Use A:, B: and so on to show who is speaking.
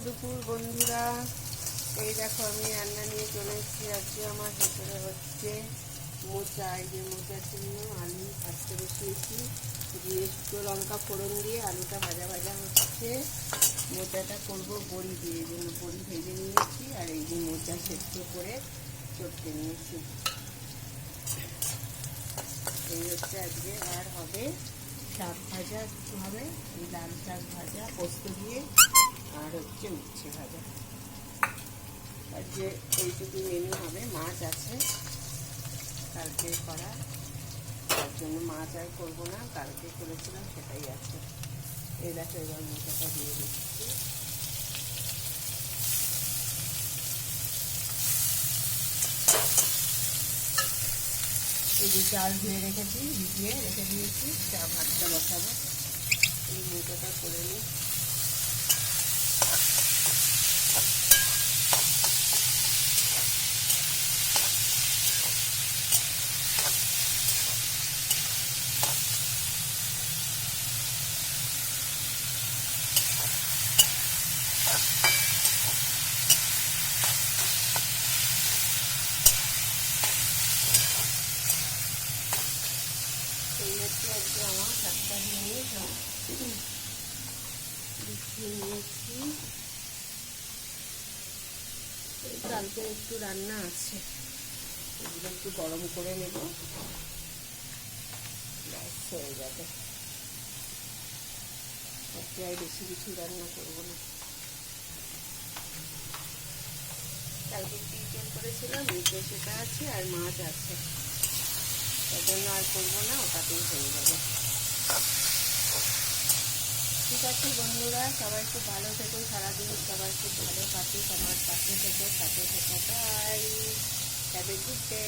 A: দুপুর বন্ধুরা। এই দেখো আমি রান্না নিয়ে চলে এসেছি। আজকে আমার ভেতরে হচ্ছে মোচা। এই যে মোচার জন্য আলু ভাজতে বসিয়েছি, দিয়ে শুকনো লঙ্কা ফোড়ন দিয়ে আলুটা ভাজা ভাজা হচ্ছে। মোচাটা করবো বড়ি দিয়ে, এই জন্য বড়ি ভেজে নিয়েছি। আর এই যে মোচা সেদ্ধ করে চটকে নিয়েছি। এই হচ্ছে আজকে। আর হবে শাক ভাজা, হবে লাল শাক ভাজা পোস্ত দিয়ে, আর হচ্ছে উচ্ছে ভাজা। আজকে এইটুকু মেনু হবে। মাছ আছে কালকে করা, তার জন্য মাছ আর করবো না, কালকে করেছিলাম সেটাই আছে। এই দেখো এবার মোচাটা দিয়ে দিচ্ছি। এই যে চাল ধুয়ে রেখেছি, ভিজিয়ে রেখে দিয়েছি, চা ভাতটা বসাবো। এই মোচাটা করে নিই। এই হচ্ছে আজকে আমার শাকটা নিয়ে বিছিয়ে নিয়েছি। কালকে একটু রান্না আছে, এগুলো একটু গরম করে নেব, ব্যাস হয়ে যাবে। আজকে আর বেশি কিছু রান্না করবো না। কালকে চিকেন করেছিলাম, মিটে সেটা আছে, আর মাছ আছে, তার জন্য আর করবো না, ওটাতেই হয়ে যাবে। ঠিক আছে বন্ধুরা, সবাই খুব ভালো থেকো, সারাদিন সবাই খুব ভালো কাটুক, আমার পাশে থেকো, সাথে থেকো। Bye, have a good day.